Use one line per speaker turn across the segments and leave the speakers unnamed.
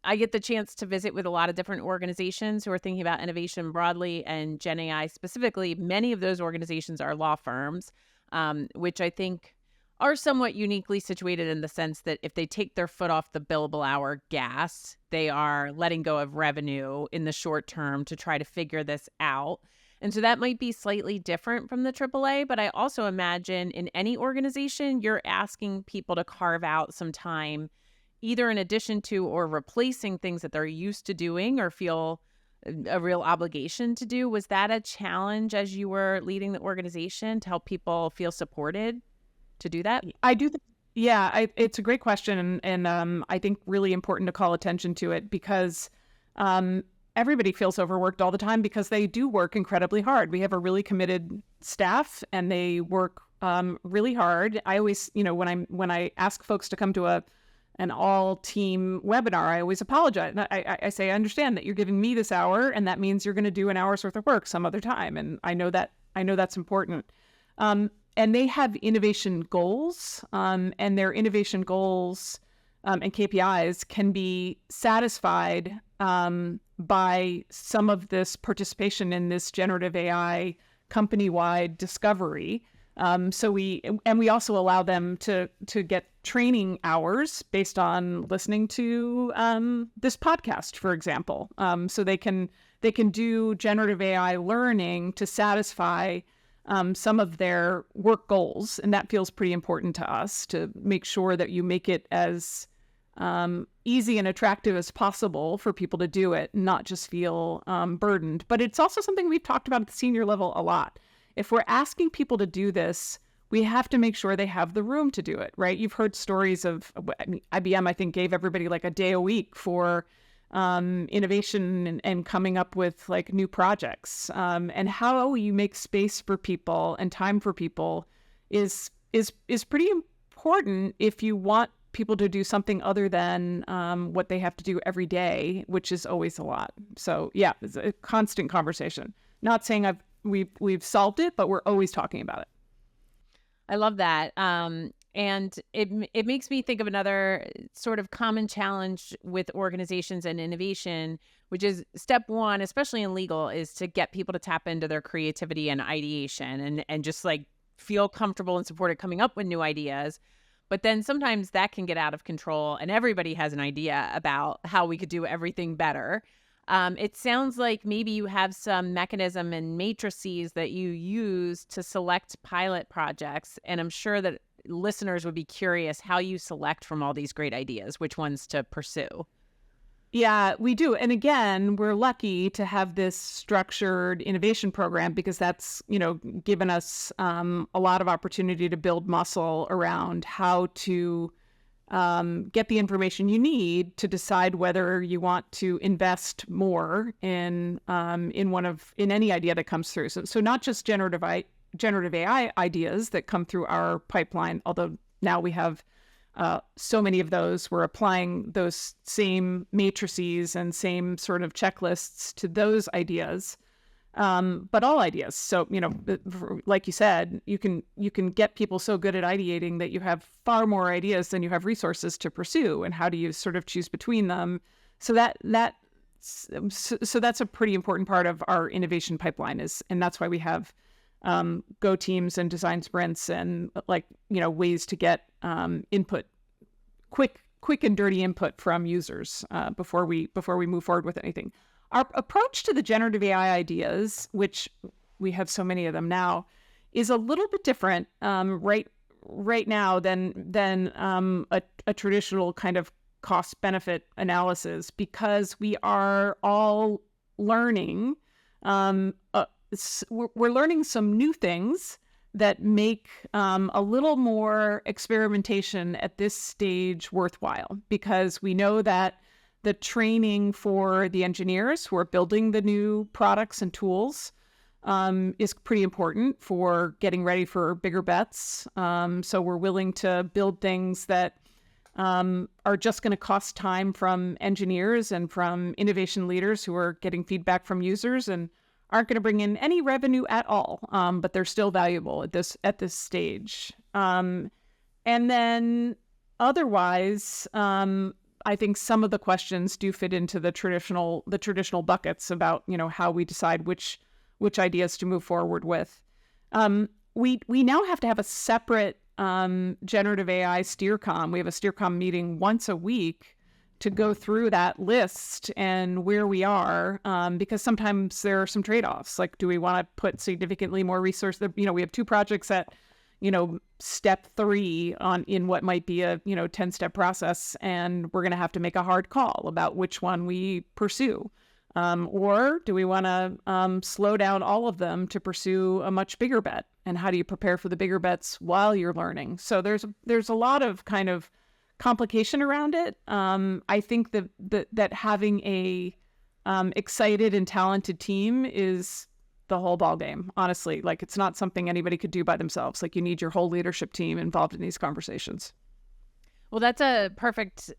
I get the chance to visit with a lot of different organizations who are thinking about innovation broadly and Gen AI specifically. Many of those organizations are law firms, which I think are somewhat uniquely situated in the sense that if they take their foot off the billable hour gas, they are letting go of revenue in the short term to try to figure this out. And so that might be slightly different from the AAA, but I also imagine in any organization, you're asking people to carve out some time, either in addition to or replacing things that they're used to doing or feel a real obligation to do. Was that a challenge as you were leading the organization to help people feel supported to do that?
I do. It's a great question, and I think really important to call attention to it because everybody feels overworked all the time because they do work incredibly hard. We have a really committed staff, and they work really hard. I always, when I ask folks to come to an all-team webinar, I always apologize. I say, I understand that you're giving me this hour, and that means you're going to do an hour's worth of work some other time, and I know that's important. And they have innovation goals, and their innovation goals and KPIs can be satisfied by some of this participation in this generative AI company-wide discovery. So we also allow them to get training hours based on listening to this podcast, for example. So they can do generative AI learning to satisfy some of their work goals, and that feels pretty important to us to make sure that you make it as easy and attractive as possible for people to do it, not just feel burdened. But it's also something we've talked about at the senior level a lot. If we're asking people to do this, we have to make sure they have the room to do it, right? You've heard stories of, IBM, I think, gave everybody like a day a week for innovation and coming up with like new projects. And how you make space for people and time for people is pretty important if you want people to do something other than what they have to do every day, which is always a lot. So yeah, it's a constant conversation. Not saying we've solved it, but we're always talking about it.
I love that. And it makes me think of another sort of common challenge with organizations and innovation, which is step one, especially in legal, is to get people to tap into their creativity and ideation and just like feel comfortable and supported coming up with new ideas. But then sometimes that can get out of control and everybody has an idea about how we could do everything better. It sounds like maybe you have some mechanism and matrices that you use to select pilot projects. And I'm sure that listeners would be curious how you select from all these great ideas, which ones to pursue.
Yeah, we do. And again, we're lucky to have this structured innovation program because that's, given us a lot of opportunity to build muscle around how to get the information you need to decide whether you want to invest more in any idea that comes through. So not just generative AI ideas that come through our pipeline, although now we have so many of those. We're applying those same matrices and same sort of checklists to those ideas, but all ideas. So, like you said, you can get people so good at ideating that you have far more ideas than you have resources to pursue. And how do you sort of choose between them? So that's a pretty important part of our innovation pipeline and that's why we have go teams and design sprints and ways to get input, quick and dirty input from users before we move forward with anything. Our approach to the generative AI ideas, which we have so many of them now, is a little bit different right now than a traditional kind of cost benefit analysis because we are all learning. We're learning some new things that make a little more experimentation at this stage worthwhile because we know that the training for the engineers who are building the new products and tools is pretty important for getting ready for bigger bets. So we're willing to build things that are just going to cost time from engineers and from innovation leaders who are getting feedback from users and aren't going to bring in any revenue at all, but they're still valuable at this stage. And then otherwise, I think some of the questions do fit into the traditional buckets about, how we decide which ideas to move forward with. We now have to have a separate generative AI steercom. We have a steercom meeting once a week to go through that list and where we are, because sometimes there are some trade-offs. Like, do we want to put significantly more resource? We have 2 projects at, step 3 in what might be a 10-step process, and we're going to have to make a hard call about which one we pursue. Or do we want to slow down all of them to pursue a much bigger bet? And how do you prepare for the bigger bets while you're learning? So there's a lot of kind of complication around it. I think that having a excited and talented team is the whole ball game. Honestly, like, it's not something anybody could do by themselves. Like, you need your whole leadership team involved in these conversations.
Well, that's a perfect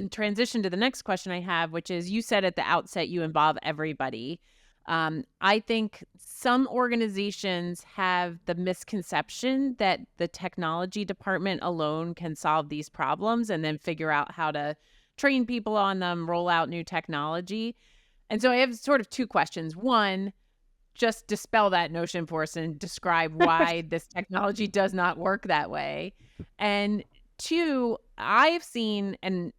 transition to the next question I have, which is, you said at the outset you involve everybody. I think some organizations have the misconception that the technology department alone can solve these problems and then figure out how to train people on them, roll out new technology. And so I have sort of 2 questions. One, just dispel that notion for us and describe why this technology does not work that way. And 2, I've seen, and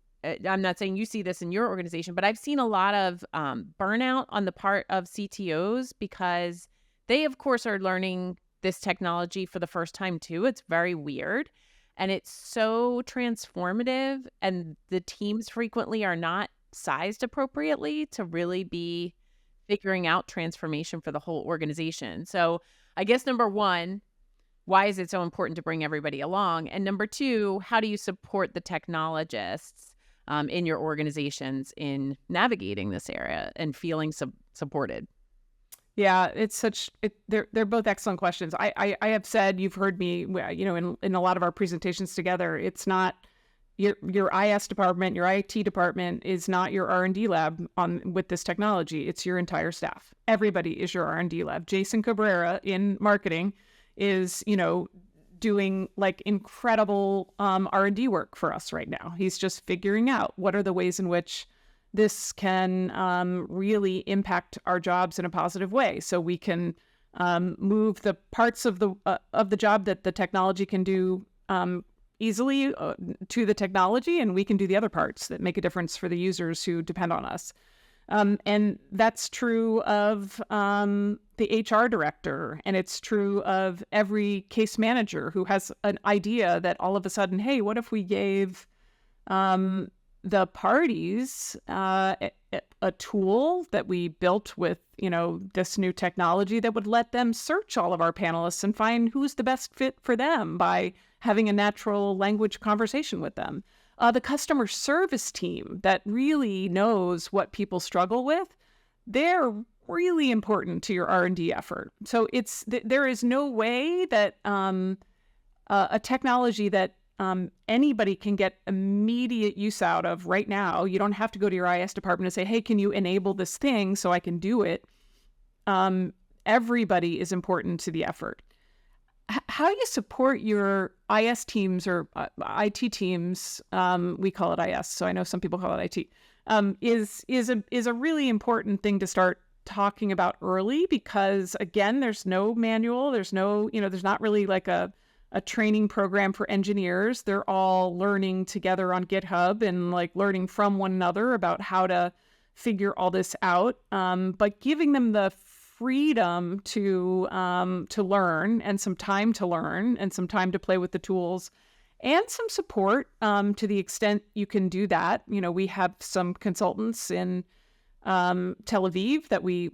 I'm not saying you see this in your organization, but I've seen a lot of burnout on the part of CTOs because they, of course, are learning this technology for the first time too. It's very weird and it's so transformative, and the teams frequently are not sized appropriately to really be figuring out transformation for the whole organization. So I guess number 1, why is it so important to bring everybody along? And number 2, how do you support the technologists in your organizations in navigating this area and feeling supported?
Yeah, they're both excellent questions. I have said, you've heard me, in a lot of our presentations together, it's not your IS department, your IT department is not your R&D lab with this technology. It's your entire staff. Everybody is your R&D lab. Jason Cabrera in marketing is, doing like incredible R&D work for us right now. He's just figuring out what are the ways in which this can really impact our jobs in a positive way, so we can move the parts of the job that the technology can do easily to the technology, and we can do the other parts that make a difference for the users who depend on us. And that's true of the HR director, and it's true of every case manager who has an idea that all of a sudden, hey, what if we gave the parties a tool that we built with, this new technology that would let them search all of our panelists and find who's the best fit for them by having a natural language conversation with them. The customer service team that really knows what people struggle with, they're really important to your R&D effort. So there is no way that a technology that anybody can get immediate use out of right now. You don't have to go to your IS department and say, hey, can you enable this thing so I can do it? Everybody is important to the effort. How you support your IS teams or IT teams, we call it IS, so I know some people call it IT, is a really important thing to start talking about early, because again, there's no manual, there's not really like a training program for engineers. They're all learning together on GitHub and like learning from one another about how to figure all this out. But giving them the freedom to learn, and some time to learn, and some time to play with the tools, and some support to the extent you can do that. We have some consultants in Tel Aviv that we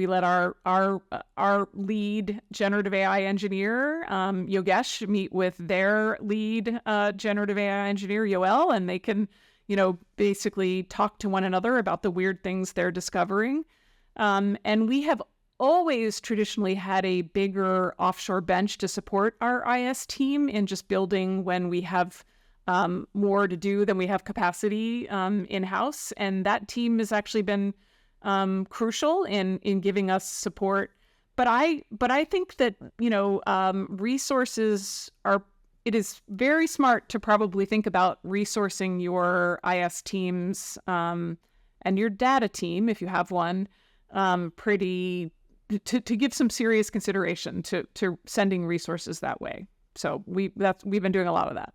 let our lead generative AI engineer Yogesh meet with their lead generative AI engineer Yoel, and they can basically talk to one another about the weird things they're discovering. And we have always traditionally had a bigger offshore bench to support our IS team in just building when we have more to do than we have capacity in-house. And that team has actually been crucial in giving us support. But I think that, resources are it is very smart to probably think about resourcing your IS teams and your data team, if you have one, pretty to give some serious consideration to sending resources that way. So we've been doing a lot of that.